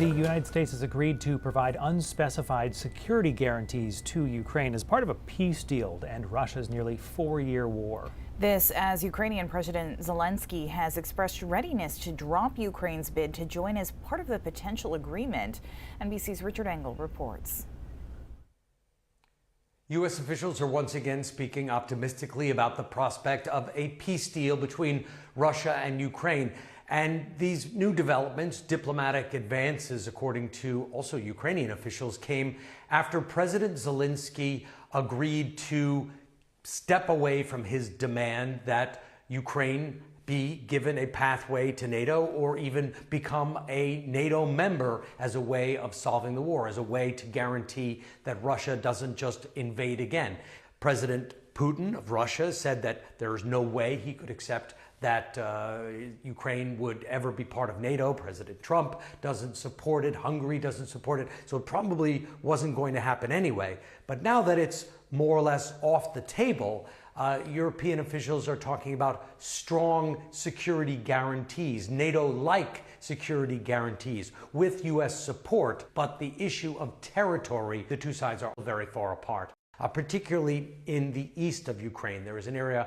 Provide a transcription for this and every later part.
The United States has agreed to provide unspecified security guarantees to Ukraine as part of a peace deal to end Russia's nearly four-year war. This as Ukrainian President Zelensky has expressed readiness to drop Ukraine's bid to join as part of the potential agreement. NBC's Richard Engel reports. U.S. officials are once again speaking optimistically about the prospect of a peace deal between Russia and Ukraine. And these new developments, diplomatic advances, according to also Ukrainian officials, came after President Zelensky agreed to step away from his demand that Ukraine be given a pathway to NATO or even become a NATO member as a way of solving the war, as a way to guarantee that Russia doesn't just invade again. President Putin of Russia said that there is no way he could accept that Ukraine would ever be part of NATO. President Trump doesn't support it. Hungary doesn't support it. So it probably wasn't going to happen anyway. But now that it's more or less off the table, European officials are talking about strong security guarantees, NATO-like security guarantees with U.S. support. But the issue of territory, the two sides are very far apart. Particularly in the east of Ukraine, there is an area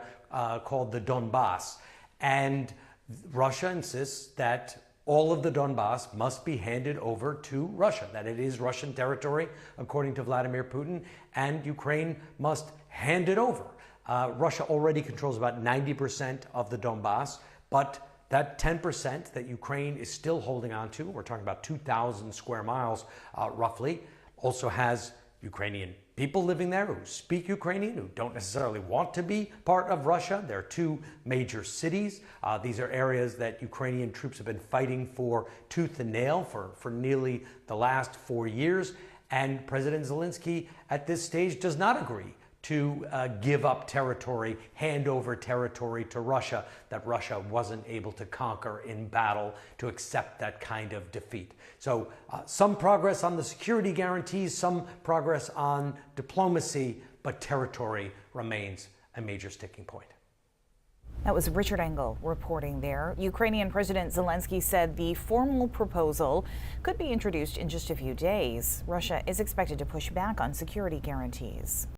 called the Donbass. And Russia insists that all of the Donbass must be handed over to Russia, that it is Russian territory, according to Vladimir Putin, and Ukraine must hand it over. Russia already controls about 90% of the Donbass, but that 10% that Ukraine is still holding on to, we're talking about 2,000 square miles roughly, also has Ukrainian people living there who speak Ukrainian, who don't necessarily want to be part of Russia. There are two major cities. These are areas that Ukrainian troops have been fighting for tooth and nail for nearly the last 4 years. And President Zelensky at this stage does not agree to give up territory, hand over territory to Russia that Russia wasn't able to conquer in battle, to accept that kind of defeat. So some progress on the security guarantees, some progress on diplomacy, but territory remains a major sticking point. That was Richard Engel reporting there. Ukrainian President Zelensky said the formal proposal could be introduced in just a few days. Russia is expected to push back on security guarantees.